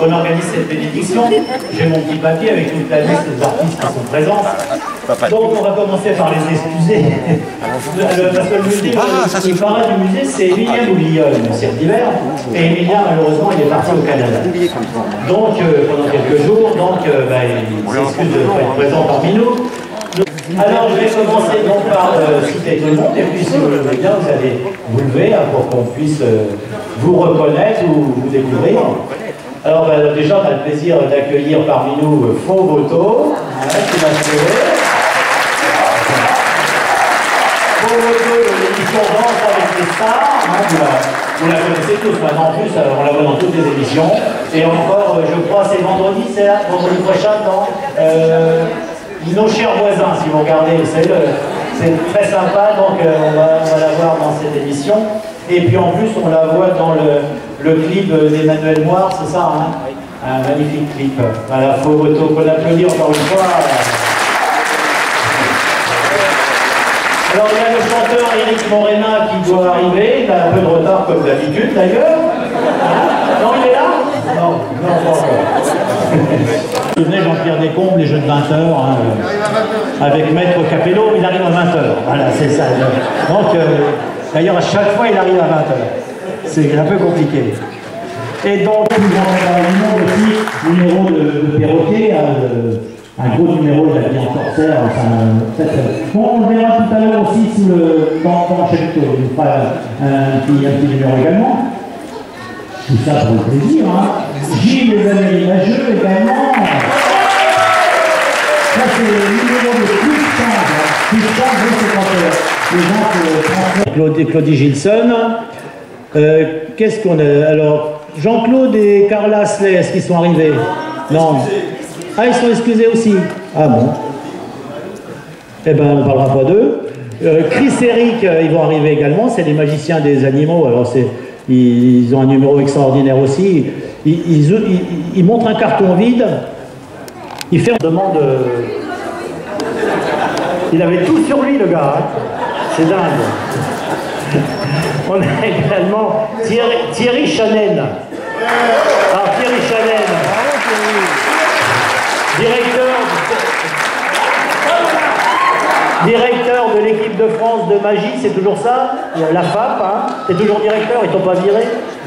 qu'on organise cette bénédiction. J'ai mon petit papier avec toute la liste des artistes qui sont présents. Donc on va commencer par les excuser. Parce que le musée, le parrain du musée, c'est Emilien Bouillonne, le cirque d'hiver. Et Emilien, malheureusement, il est parti au Canada. Donc pendant quelques jours, il s'excuse de ne pas être présent parmi nous. Alors je vais commencer donc par citer tout le monde, et puis si vous le voulez bien, vous allez vous lever pour qu'on puisse vous reconnaître ou vous découvrir. Alors déjà, on a le plaisir d'accueillir parmi nous Faux Voto, qui va se lever. Faux Voto de l'émission Danse avec les stars, vous la connaissez tous maintenant, en plus on la voit dans toutes les émissions. Et encore, je crois, c'est vendredi prochain dans Nos Chers Voisins, si vous regardez, c'est très sympa, donc on va la voir dans cette émission. Et puis en plus, on la voit dans le clip d'Emmanuel Moire, c'est ça, hein? Un magnifique clip. Voilà, Faux Voto, qu'on applaudit encore une fois. Alors il y a le chanteur Éric Morena qui doit arriver, il a un peu de retard comme d'habitude d'ailleurs. Non, il est là? Non, pas encore. Vous souvenez Jean-Pierre Descombes, les jeux de 20h, hein, avec Maître Capello, il arrive à 20h. Voilà, c'est ça. Donc, d'ailleurs, à chaque fois, il arrive à 20h. C'est un peu compliqué. Et donc, nous avons aussi un numéro de perroquet, un gros numéro de la vie en corsaire. Bon, on verra tout à l'heure aussi dans chaque tour. Il fera un petit numéro également. Tout ça pour le plaisir, hein. Gilles les Amélie Mageux également. Ça, c'est le numéro de plus 15. Plus 15, Claudie Gilson. Qu'est-ce qu'on a? Alors, Jean-Claude et Carla Slay, est-ce qu'ils sont arrivés? Non. Ah, ils sont excusés aussi. Ah bon. Eh ben, on ne parlera pas d'eux. Chris et Eric, ils vont arriver également. C'est les magiciens des animaux. Alors, ils ont un numéro extraordinaire aussi. Ils montrent un carton vide. Ils ferment. Demande. Il avait tout sur lui, le gars. Hein. C'est dingue. On a également Thierry Chanen. Alors, Thierry Chanen, directeur de l'équipe de France de magie, c'est toujours ça? La FAP, hein? C'est toujours directeur, ils t'ont pas viré?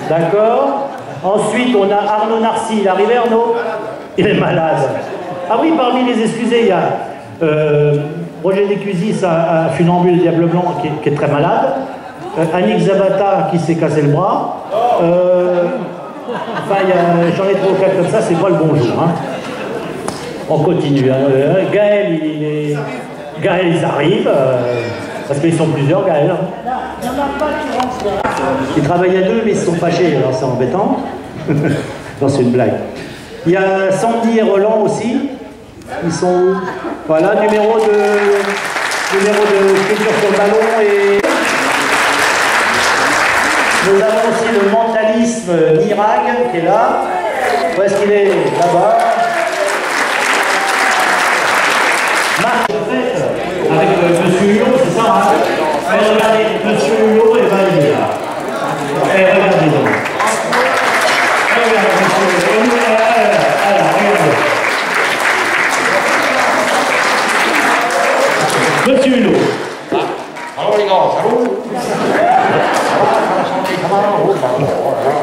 D'accord. Ensuite, on a Arnaud Narcy. Il est arrivé, Arnaud? Il est malade. Ah oui, parmi les excusés, il y a Roger Descusis, un funambule Diable Blanc qui est très malade. Annick Zabata qui s'est cassé le bras. Enfin, j'en ai 3 ou 4 comme ça, c'est pas le bonjour. Hein. On continue. Hein. Gaël, Gaël, ils arrivent. Parce qu'ils sont plusieurs, Gaël. Hein. Ils travaillent à 2, mais ils se sont fâchés, alors c'est embêtant. Non, c'est une blague. Il y a Sandy et Roland aussi. Ils sont où? Voilà, numéro de sculpture sur le ballon. Et nous avons aussi le mentalisme Nirag qui est là. Où est-ce qu'il est? Là-bas. Marc, avec Monsieur Hulot, c'est ça, hein? Regardez, Monsieur Hulot, et ben il est là. Regardez donc. Regardez, Monsieur Hulot. Alors, regardez. Monsieur Hulot. Alors les gars, salut.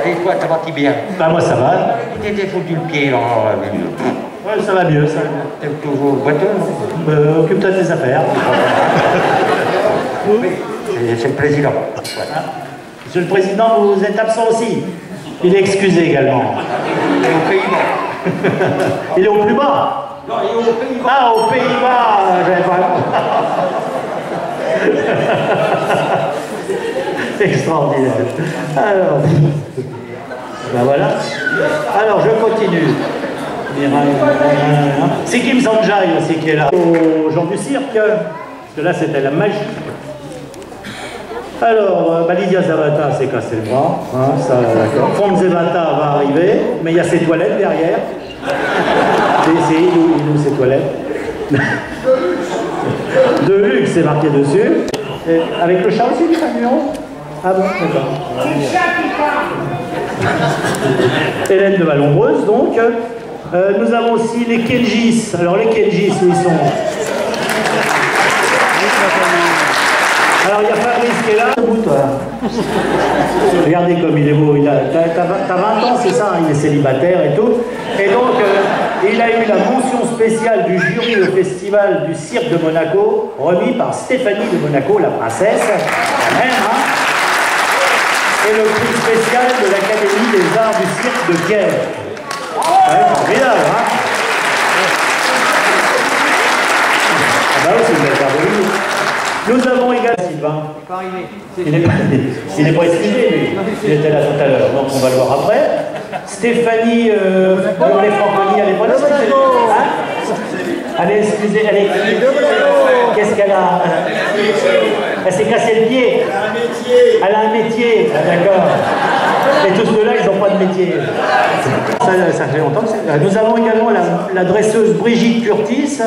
Et toi, ça va-t-il bien? Bah moi ça va. Tu t'étais foutu le pied là. Ouais, ça va mieux, ça. T'es toujours boiteux, non? Occupe-toi de tes affaires. C'est le président. Ah. Monsieur le Président, vous êtes absent aussi. Il est excusé également. Il est aux Pays-Bas. Il est au plus bas. Non, il est aux Pays-Bas. Ah, aux Pays-Bas, j'avais pas. Extraordinaire. Alors, ben voilà. Alors, je continue. C'est Kim Sanjay aussi qui est là. Aux gens du cirque, parce que là c'était la magie. Alors, Lydia Zavata s'est cassé le bras, hein, ça d'accord. Fonzevata va arriver, mais il y a ses toilettes derrière. C'est il ses toilettes. De luxe, c'est marqué dessus. Et avec le chat aussi, du camion. Ah bon, d'accord. Hélène de Vallombreuse, donc. Nous avons aussi les Kenjis. Alors les Kenjis, où ils sont? Alors il y a Fabrice qui est là. Regardez comme il est beau. T'as 20 ans, c'est ça, hein, il est célibataire et tout. Et donc, il a eu la mention spéciale du jury au festival du cirque de Monaco, remis par Stéphanie de Monaco, la princesse, quand même, hein. Et le prix spécial de l'Académie des Arts du Cirque de Kiev. Ouais, formidable, hein. Ah bah oui, c'est une belle carte de visite. Nous avons également Sylvain. Il n'est pas excusé, lui. Il était là tout à l'heure, donc on va le voir après. Stéphanie Hurlet-Franconi, elle est pas là. Hein? Elle est excusée, elle est... Qu'est-ce qu'elle a? Elle s'est cassé le pied. Elle a un métier. Ah, d'accord. Et tous ceux-là, ils n'ont pas de métier. Ça fait longtemps que c'est... Nous avons également la dresseuse Brigitte Curtis.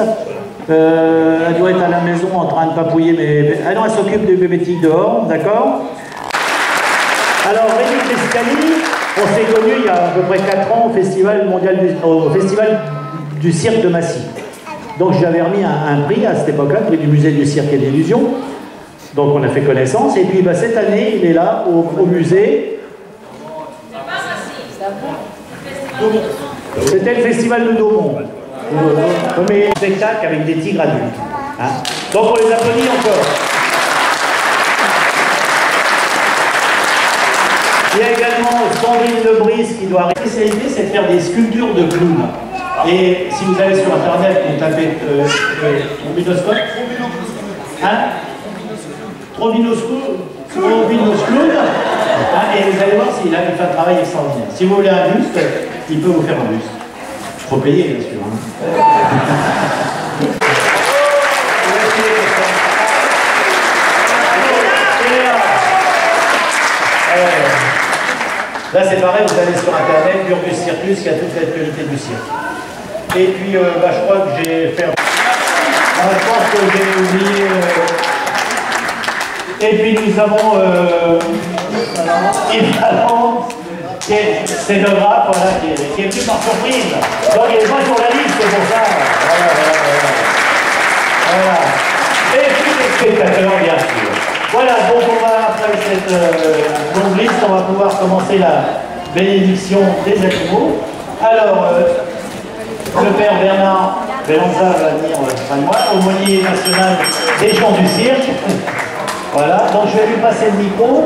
Elle doit être à la maison en train de papouiller, mais ah non, elle s'occupe des bébés tigres dehors, d'accord. Alors, Rémi Pescani, on s'est connus il y a à peu près 4 ans au Festival du Cirque de Massy. Donc, j'avais remis un prix à cette époque-là, le prix du Musée du Cirque et de l'Illusion. Donc, on a fait connaissance. Et puis, bah, cette année, il est là, au musée. C'était le Festival de Daumont. Mais spectacle avec des tigres adultes. Hein. Donc on les applaudit encore. Il y a également Sandrine Lebris qui doit... La spécialité, c'est de faire des sculptures de clowns. Et si vous allez sur Internet, vous tapez trombinoscope, hein? Trombinoscope, et vous allez voir s'il a fait un travail extraordinaire. Si vous voulez un buste, il peut vous faire un buste. Il faut payer, bien sûr. Hein. Là, c'est pareil, vous allez sur Internet, Burbus Circus, il y a toute l'actualité du cirque. Et puis, je crois que j'ai fait... je pense que j'ai oublié... Et puis, nous avons... évidemment, c'est le rap, voilà, qui est venu par surprise. Donc, il n'est pas sur la liste, c'est pour ça. Voilà. Et puis, les spectateurs, bien sûr. Voilà, donc on va, après cette longue liste, on va pouvoir commencer la bénédiction des animaux. Alors, le père Bernard Belanza va venir près de moi, aumônier national des gens du cirque. Voilà, donc je vais lui passer le micro,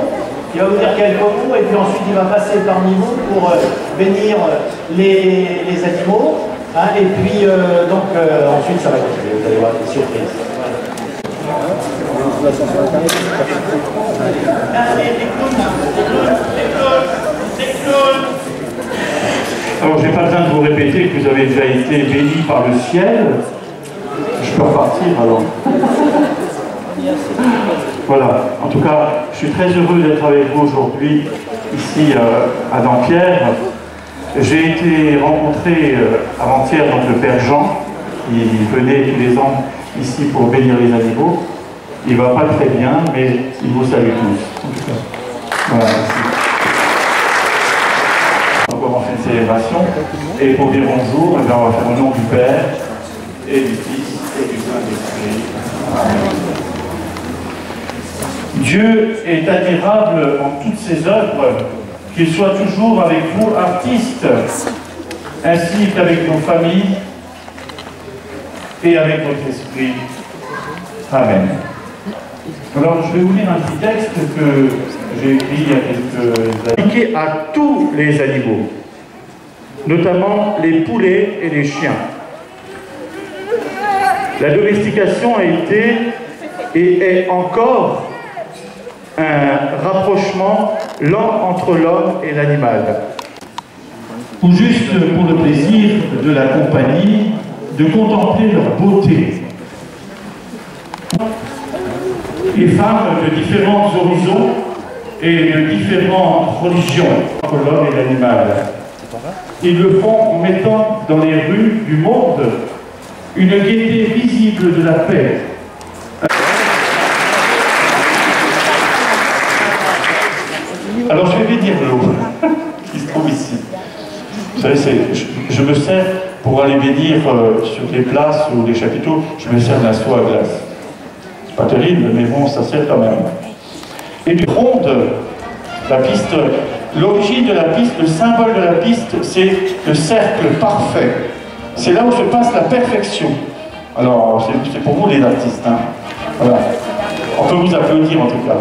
il va vous dire quelques mots, et puis ensuite il va passer parmi vous pour bénir les animaux. Hein, et puis, ensuite ça va continuer, vous allez voir des surprises. Alors, je n'ai pas besoin de vous répéter que vous avez déjà été bénis par le ciel. Je peux repartir alors. Voilà. En tout cas, je suis très heureux d'être avec vous aujourd'hui, ici à Dampierre. J'ai été rencontré avant-hier donc le Père Jean, qui venait tous les ans ici pour bénir les animaux. Il ne va pas très bien, mais il vous salue tous. En tout cas. Voilà, merci. On va commencer une célébration. Et pour dire bonjour, on va faire au nom du Père, et du Fils, et du Saint-Esprit. Amen. Dieu est admirable en toutes ses œuvres, qu'il soit toujours avec vous, artistes, ainsi qu'avec nos familles et avec votre esprit. Amen. Alors, je vais vous lire un petit texte que j'ai écrit il y a quelques années. Appliqué à tous les animaux, notamment les poulets et les chiens. La domestication a été et est encore un rapprochement lent entre l'homme et l'animal. Ou juste pour le plaisir de la compagnie, de contempler leur beauté. Les femmes de différents horizons et de différentes religions entre l'homme et l'animal. Ils le font en mettant dans les rues du monde une gaieté visible de la paix. Alors je vais dire l'eau qui se trouve ici. Vous savez, je me sers pour aller bénir sur les places ou les chapiteaux, je me sers d'un seau à glace. Pas terrible, mais bon, ça sert quand même. Et du ronde, la piste, l'origine de la piste, le symbole de la piste, c'est le cercle parfait. C'est là où se passe la perfection. Alors, c'est pour vous les artistes. Hein. Voilà. On peut vous applaudir en tout cas.